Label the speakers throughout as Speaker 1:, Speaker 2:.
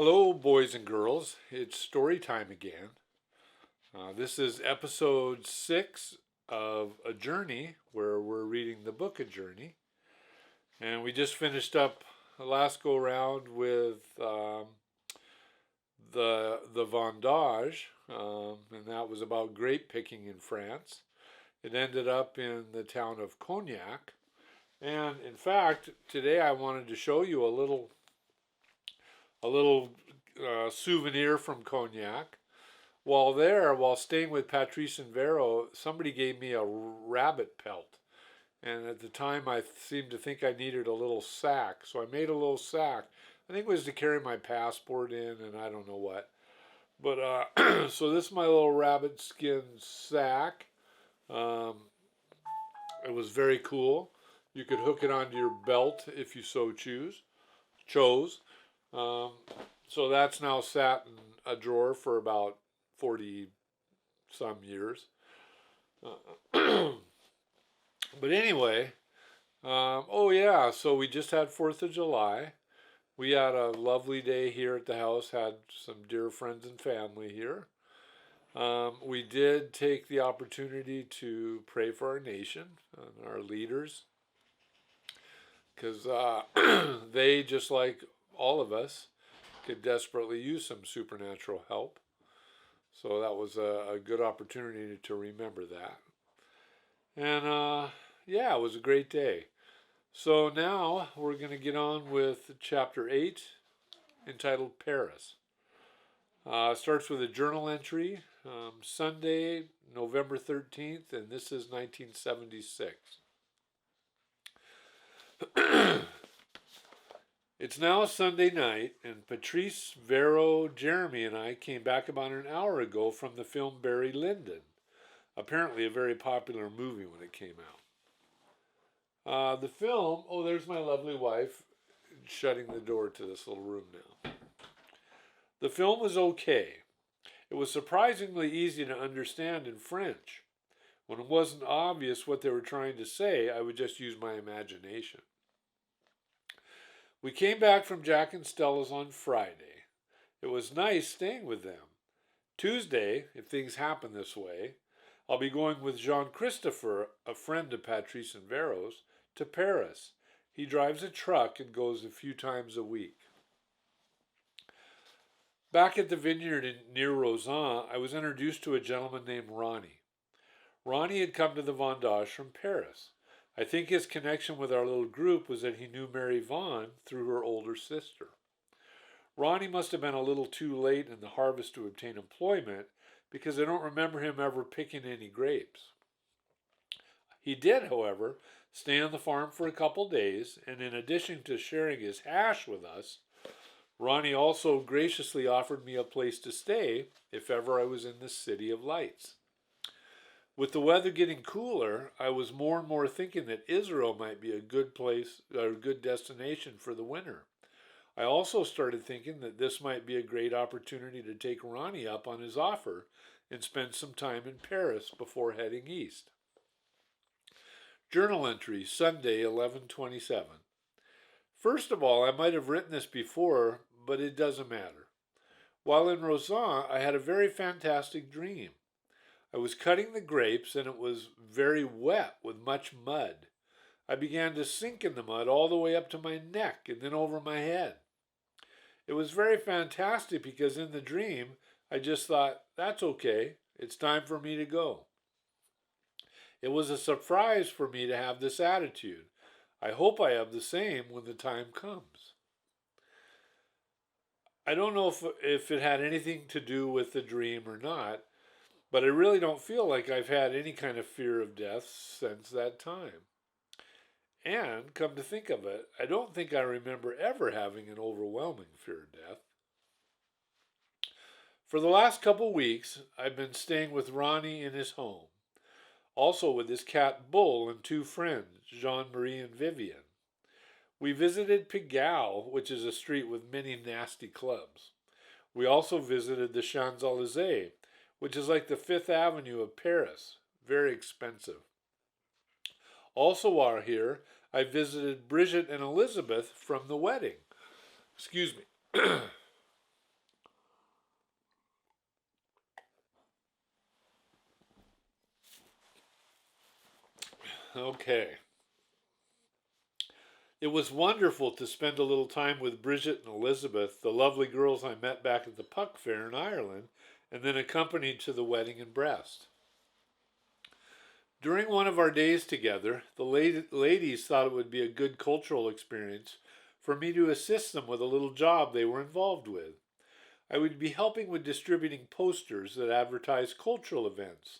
Speaker 1: Hello, boys and girls. It's story time again. This is episode 6 of A Journey, where we're reading the book A Journey. And we just finished up the last go round with the Vendage, and that was about grape picking in France. It ended up in the town of Cognac. And in fact, today I wanted to show you a little souvenir from Cognac. While staying with Patrice and Vero, somebody gave me a rabbit pelt. And at the time, I seemed to think I needed a little sack. So I made a little sack. I think it was to carry my passport in and I don't know what. But so this is my little rabbit skin sack. Um, it was very cool. You could hook it onto your belt if you so chose. Um, so that's now sat in a drawer for about 40 some years. Uh, but anyway, oh yeah, so we just had 4th of July. We had a lovely day here at the house, had some dear friends and family here. We did take the opportunity to pray for our nation and our leaders because they, just like all of us, could desperately use some supernatural help. So that was a good opportunity to remember that. And yeah, it was a great day. So now we're going to get on with chapter 8 entitled Paris. It starts with a journal entry, Sunday, November 13th, and this is 1976. It's now Sunday night, and Patrice, Vero, Jeremy, and I came back about an hour ago from the film Barry Lyndon. Apparently, a very popular movie when it came out. The film, oh, there's my lovely wife shutting the door to this little room now. The film was okay. It was surprisingly easy to understand in French. When it wasn't obvious what they were trying to say, I would just use my imagination. We came back from Jack and Stella's on Friday. It was nice staying with them. Tuesday, if things happen this way, I'll be going with Jean Christopher, a friend of Patrice and Vero's, to Paris. He drives a truck and goes a few times a week. Back at the vineyard near Rozan, I was introduced to a gentleman named Ronnie. Ronnie had come to the Vendange from Paris. I think his connection with our little group was that he knew Mary Vaughn through her older sister. Ronnie must have been a little too late in the harvest to obtain employment because I don't remember him ever picking any grapes. He did, however, stay on the farm for a couple days, and in addition to sharing his hash with us, Ronnie also graciously offered me a place to stay if ever I was in the City of Lights. With the weather getting cooler, I was more and more thinking that Israel might be a good place, or a good destination for the winter. I also started thinking that this might be a great opportunity to take Ronnie up on his offer and spend some time in Paris before heading east. Journal entry, Sunday, 11/27. First of all, I might have written this before, but it doesn't matter. While in Rozan, I had a very fantastic dream. I was cutting the grapes and it was very wet with much mud. I began to sink in the mud all the way up to my neck and then over my head. It was very fantastic because in the dream I just thought, that's okay, it's time for me to go. It was a surprise for me to have this attitude. I hope I have the same when the time comes. I don't know if it had anything to do with the dream or not, but I really don't feel like I've had any kind of fear of death since that time. And, come to think of it, I don't think I remember ever having an overwhelming fear of death. For the last couple weeks, I've been staying with Ronnie in his home, also with his cat Bull and 2 friends, Jean-Marie and Vivian. We visited Pigalle, which is a street with many nasty clubs. We also visited the Champs-Élysées, which is like the Fifth Avenue of Paris, very expensive. Also while here, I visited Bridget and Elizabeth from the wedding. Excuse me. Okay. It was wonderful to spend a little time with Bridget and Elizabeth, the lovely girls I met back at the Puck Fair in Ireland, and then accompanied to the wedding in Brest. During one of our days together, the ladies thought it would be a good cultural experience for me to assist them with a little job they were involved with. I would be helping with distributing posters that advertise cultural events,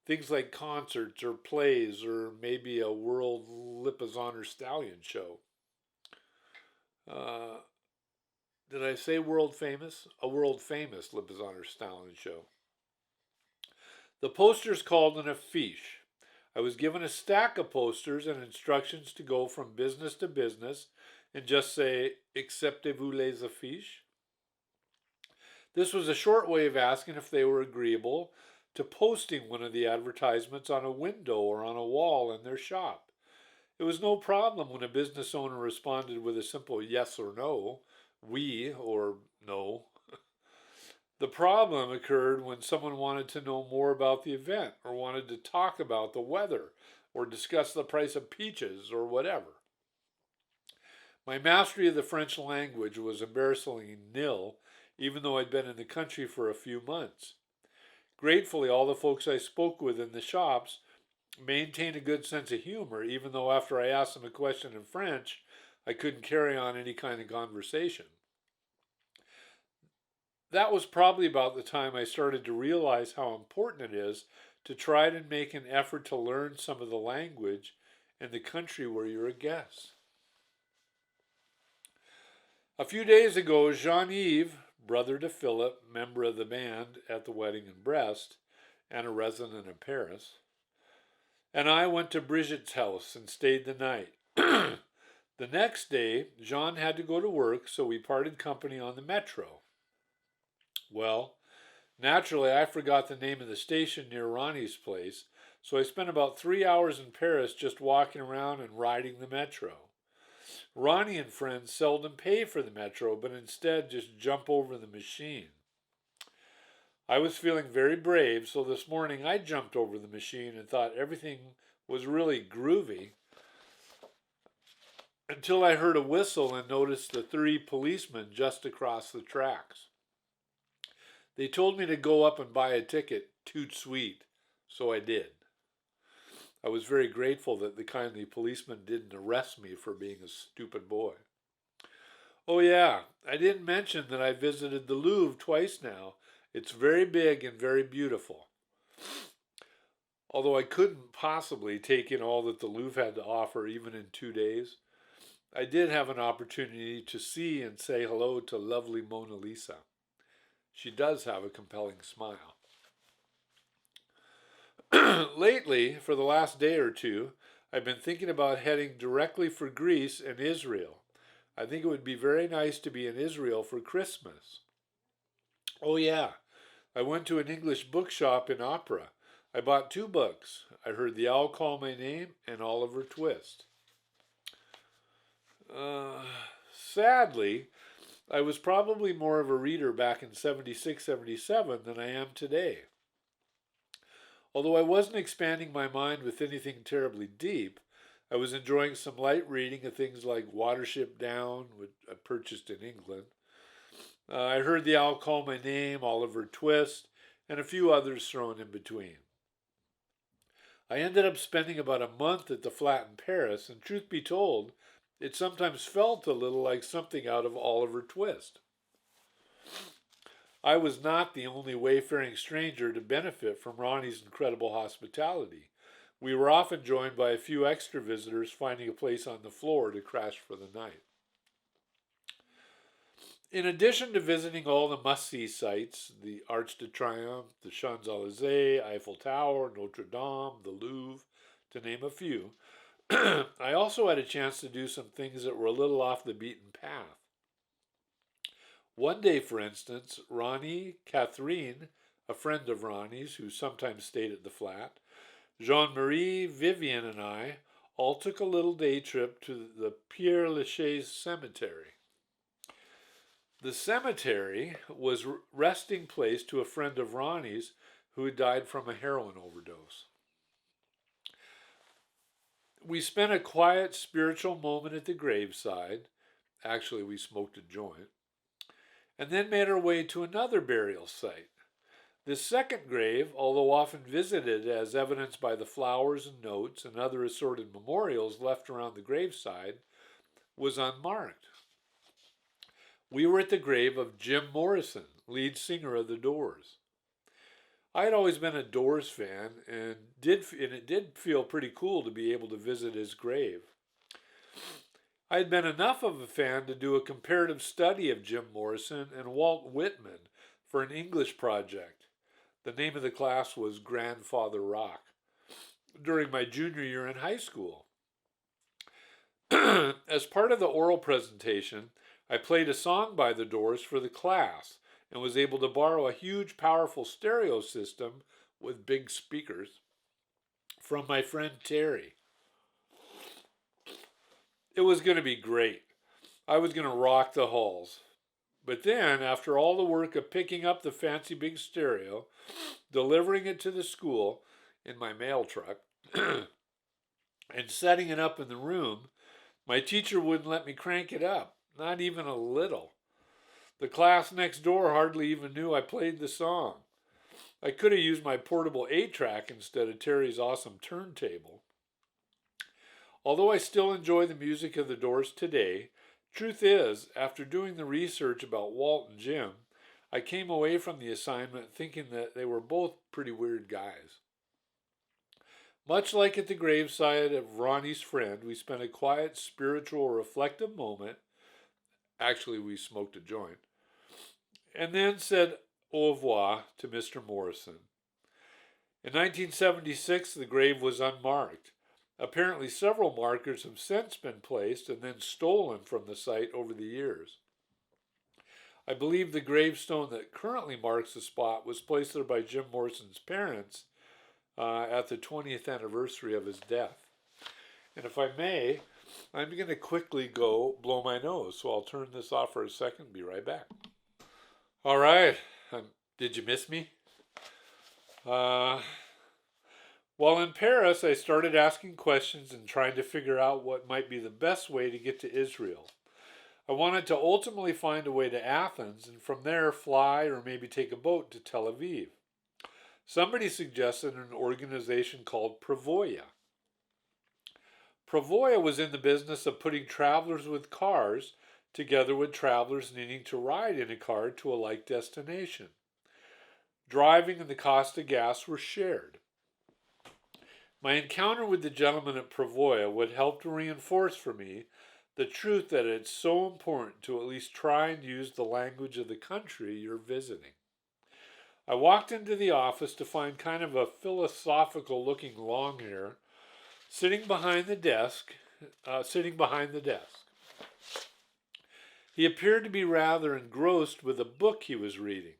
Speaker 1: things like concerts or plays or maybe a World Lipizzan Stallion show. Uh, did I say world famous? A world famous Lipizzan Stallion show. The posters called an affiche. I was given a stack of posters and instructions to go from business to business and just say, acceptez-vous les affiches? This was a short way of asking if they were agreeable to posting one of the advertisements on a window or on a wall in their shop. It was no problem when a business owner responded with a simple yes or no, oui or no. The problem occurred when someone wanted to know more about the event or wanted to talk about the weather or discuss the price of peaches or whatever. My mastery of the French language was embarrassingly nil, even though I'd been in the country for a few months. Gratefully, all the folks I spoke with in the shops maintained a good sense of humor, even though after I asked them a question in French, I couldn't carry on any kind of conversation. That was probably about the time I started to realize how important it is to try to make an effort to learn some of the language in the country where you're a guest. A few days ago, Jean-Yves, brother to Philip, member of the band at the wedding in Brest, and a resident in Paris, and I went to Bridget's house and stayed the night. The next day, Jean had to go to work, so we parted company on the metro. Well, naturally, I forgot the name of the station near Ronnie's place, so I spent about 3 hours in Paris just walking around and riding the metro. Ronnie and friends seldom pay for the metro, but instead just jump over the machine. I was feeling very brave, so this morning I jumped over the machine and thought everything was really groovy until I heard a whistle and noticed the 3 policemen just across the tracks. They told me to go up and buy a ticket, toot sweet, so I did. I was very grateful that the kindly policeman didn't arrest me for being a stupid boy. Oh yeah, I didn't mention that I visited the Louvre twice now. It's very big and very beautiful. Although I couldn't possibly take in all that the Louvre had to offer even in 2 days, I did have an opportunity to see and say hello to lovely Mona Lisa. She does have a compelling smile. Lately, for the last day or two, I've been thinking about heading directly for Greece and Israel. I think it would be very nice to be in Israel for Christmas. Oh yeah, I went to an English bookshop in Opera. I bought 2 books. I heard The Owl Call My Name and Oliver Twist. Sadly, I was probably more of a reader back in 76, 77 than I am today. Although I wasn't expanding my mind with anything terribly deep, I was enjoying some light reading of things like Watership Down, which I purchased in England. I heard The Owl Call My Name, Oliver Twist, and a few others thrown in between. I ended up spending about a month at the flat in Paris, and truth be told, it sometimes felt a little like something out of Oliver Twist. I was not the only wayfaring stranger to benefit from Ronnie's incredible hospitality. We were often joined by a few extra visitors finding a place on the floor to crash for the night. In addition to visiting all the must-see sites, the Arc de Triomphe, the Champs-Élysées, Eiffel Tower, Notre Dame, the Louvre, to name a few, I also had a chance to do some things that were a little off the beaten path. One day, for instance, Ronnie, Catherine, a friend of Ronnie's who sometimes stayed at the flat, Jean-Marie, Vivian, and I all took a little day trip to the Père Lachaise Cemetery. The cemetery was resting place to a friend of Ronnie's who had died from a heroin overdose. We spent a quiet spiritual moment at the graveside. Actually, we smoked a joint. And then made our way to another burial site. This second grave, although often visited as evidenced by the flowers and notes and other assorted memorials left around the graveside, was unmarked. We were at the grave of Jim Morrison, lead singer of The Doors. I had always been a Doors fan, and it did feel pretty cool to be able to visit his grave. I had been enough of a fan to do a comparative study of Jim Morrison and Walt Whitman for an English project. The name of the class was Grandfather Rock, during my junior year in high school. As part of the oral presentation, I played a song by The Doors for the class and was able to borrow a huge, powerful stereo system with big speakers from my friend Terry. It was going to be great. I was going to rock the halls. But then, after all the work of picking up the fancy big stereo, delivering it to the school in my mail truck, and setting it up in the room, my teacher wouldn't let me crank it up, not even a little. The class next door hardly even knew I played the song. I could have used my portable 8-track instead of Terry's awesome turntable. Although I still enjoy the music of The Doors today, truth is, after doing the research about Walt and Jim, I came away from the assignment thinking that they were both pretty weird guys. Much like at the graveside of Ronnie's friend, we spent a quiet, spiritual, reflective moment. Actually, we smoked a joint. And then said au revoir to Mr. Morrison. In 1976, the grave was unmarked. Apparently, several markers have since been placed and then stolen from the site over the years. I believe the gravestone that currently marks the spot was placed there by Jim Morrison's parents at the 20th anniversary of his death. And if I may, I'm going to quickly go blow my nose, so I'll turn this off for a second and be right back. All right. Did you miss me? While in Paris, I started asking questions and trying to figure out what might be the best way to get to Israel. I wanted to ultimately find a way to Athens and from there fly or maybe take a boat to Tel Aviv. Somebody suggested an organization called Pravoya. Pravoya was in the business of putting travelers with cars together with travelers needing to ride in a car to a like destination. Driving and the cost of gas were shared. My encounter with the gentleman at Pravoya would help to reinforce for me the truth that it's so important to at least try and use the language of the country you're visiting. I walked into the office to find kind of a philosophical-looking long-hair sitting behind the desk. He appeared to be rather engrossed with a book he was reading.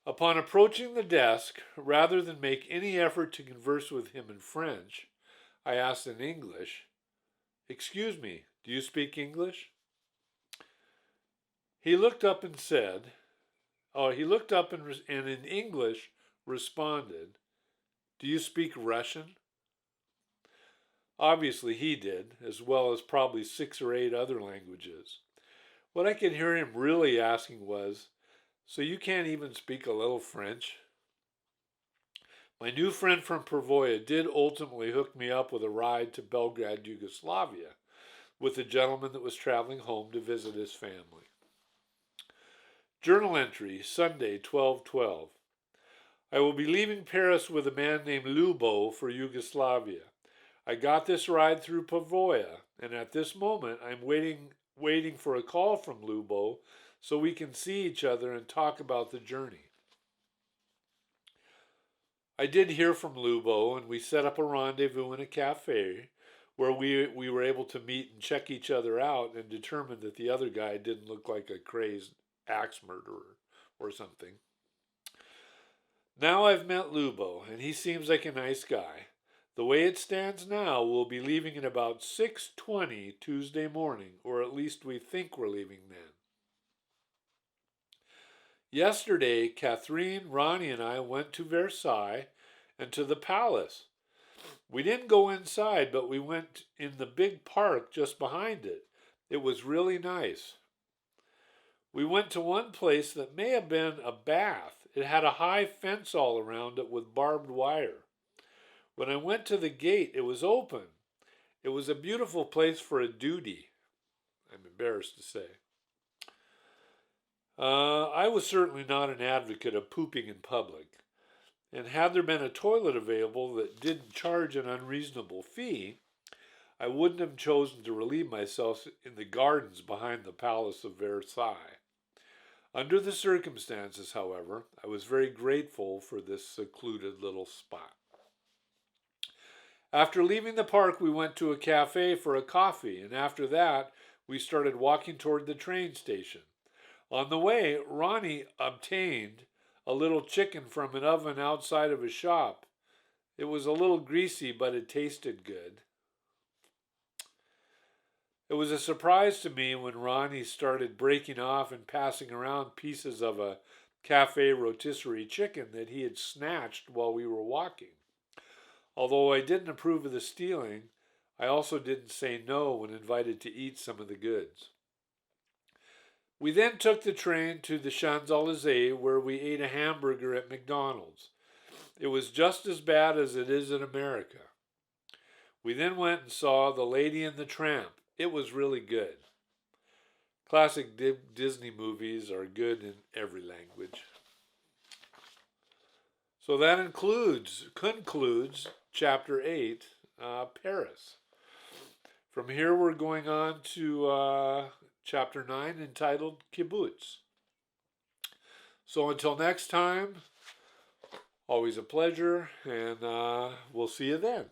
Speaker 1: Upon approaching the desk, rather than make any effort to converse with him in French, I asked in English, "Excuse me, do you speak English?" He looked up and in English responded, "Do you speak Russian?" Obviously he did, as well as probably 6 or 8 other languages. What I could hear him really asking was, "So you can't even speak a little French?" My new friend from Pravoya did ultimately hook me up with a ride to Belgrade, Yugoslavia, with a gentleman that was traveling home to visit his family. Journal entry, Sunday, 12/12. I will be leaving Paris with a man named Lubo for Yugoslavia. I got this ride through Pravoya, and at this moment I'm waiting for a call from Lubo so we can see each other and talk about the journey. I did hear from Lubo, and we set up a rendezvous in a cafe where we were able to meet and check each other out and determine that the other guy didn't look like a crazed axe murderer or something. Now I've met Lubo, and he seems like a nice guy. The way it stands now, we'll be leaving at about 6:20 Tuesday morning, or at least we think we're leaving then. Yesterday, Catherine, Ronnie, and I went to Versailles and to the palace. We didn't go inside, but we went in the big park just behind it. It was really nice. We went to one place that may have been a bath. It had a high fence all around it with barbed wire. When I went to the gate, it was open. It was a beautiful place for a duty, I'm embarrassed to say. I was certainly not an advocate of pooping in public, and had there been a toilet available that didn't charge an unreasonable fee, I wouldn't have chosen to relieve myself in the gardens behind the Palace of Versailles. Under the circumstances, however, I was very grateful for this secluded little spot. After leaving the park, we went to a cafe for a coffee, and after that, we started walking toward the train station. On the way, Ronnie obtained a little chicken from an oven outside of a shop. It was a little greasy, but it tasted good. It was a surprise to me when Ronnie started breaking off and passing around pieces of a cafe rotisserie chicken that he had snatched while we were walking. Although I didn't approve of the stealing, I also didn't say no when invited to eat some of the goods. We then took the train to the Champs-Élysées, where we ate a hamburger at McDonald's. It was just as bad as it is in America. We then went and saw The Lady and the Tramp. It was really good. Classic Disney movies are good in every language. So that concludes Chapter 8, Paris. From here we're going on to Chapter 9, entitled Kibbutz. So until next time, always a pleasure, and we'll see you then.